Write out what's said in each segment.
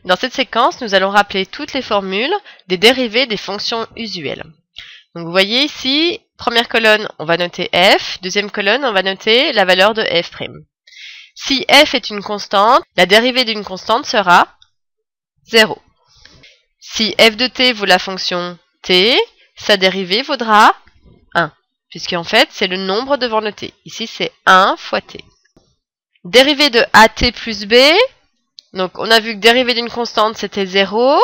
Dans cette séquence, nous allons rappeler toutes les formules des dérivées des fonctions usuelles. Donc vous voyez ici, première colonne, on va noter f, deuxième colonne, on va noter la valeur de f'. Si f est une constante, la dérivée d'une constante sera 0. Si f de t vaut la fonction t, sa dérivée vaudra 1, puisqu'en fait c'est le nombre devant le t. Ici c'est 1 fois t. Dérivée de at plus b, donc on a vu que dérivée d'une constante c'était 0.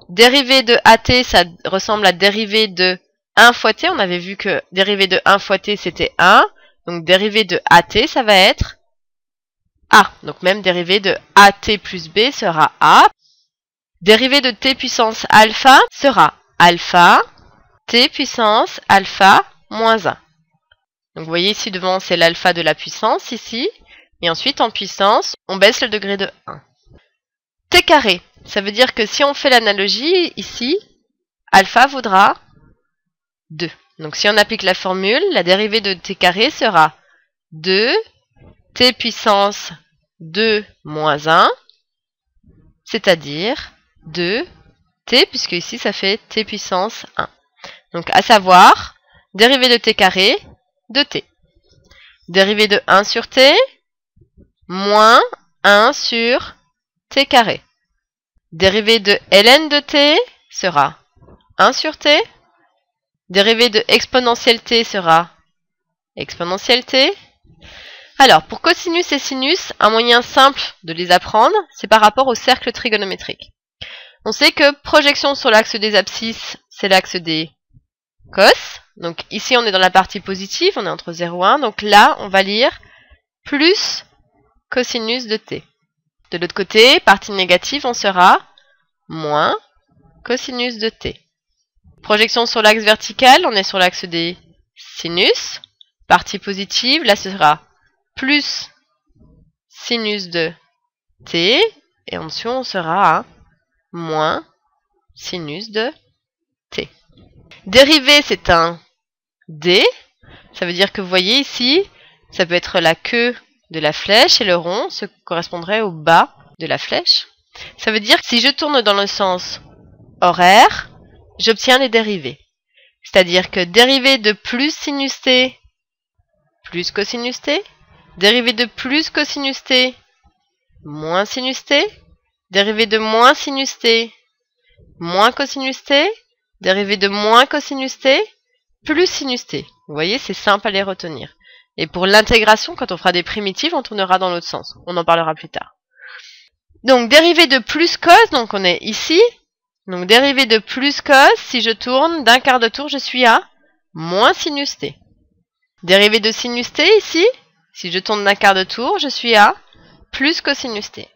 Dérivée de at, ça ressemble à dérivée de 1 fois t. On avait vu que dérivée de 1 fois t c'était 1. Donc dérivée de at, ça va être a. Donc même dérivée de at plus b sera a. Dérivée de t puissance alpha sera alpha t puissance alpha moins 1. Donc vous voyez ici devant c'est l'alpha de la puissance ici. Et ensuite en puissance, on baisse le degré de 1. T carré, ça veut dire que si on fait l'analogie ici, alpha vaudra 2. Donc si on applique la formule, la dérivée de t carré sera 2 t puissance 2 moins 1, c'est-à-dire 2 t, puisque ici ça fait t puissance 1. Donc à savoir, dérivée de t carré de t. Dérivée de 1 sur t, moins 1 sur t carré. Dérivée de ln de t sera 1 sur t. Dérivée de exponentielle t sera exponentielle t. Alors, pour cosinus et sinus, un moyen simple de les apprendre, c'est par rapport au cercle trigonométrique. On sait que projection sur l'axe des abscisses, c'est l'axe des cos. Donc ici, on est dans la partie positive, on est entre 0 et 1. Donc là, on va lire plus cosinus de t. De l'autre côté, partie négative, on sera moins cosinus de t. Projection sur l'axe vertical, on est sur l'axe des sinus. Partie positive, là ce sera plus sinus de t. Et en dessous, on sera à moins sinus de t. Dérivée, c'est un d. Ça veut dire que vous voyez ici, ça peut être la queue de la flèche et le rond, ce correspondrait au bas de la flèche. Ça veut dire que si je tourne dans le sens horaire, j'obtiens les dérivées. C'est-à-dire que dérivée de plus sinus t plus cosinus t, dérivée de plus cosinus t moins sinus t, dérivée de moins sinus t moins cosinus t, dérivée de moins cosinus t plus sinus t. Vous voyez, c'est simple à les retenir. Et pour l'intégration, quand on fera des primitives, on tournera dans l'autre sens. On en parlera plus tard. Donc, dérivée de plus cos, donc on est ici. Donc, dérivée de plus cos, si je tourne d'un quart de tour, je suis à moins sinus t. Dérivée de sinus t, ici, si je tourne d'un quart de tour, je suis à plus cosinus t.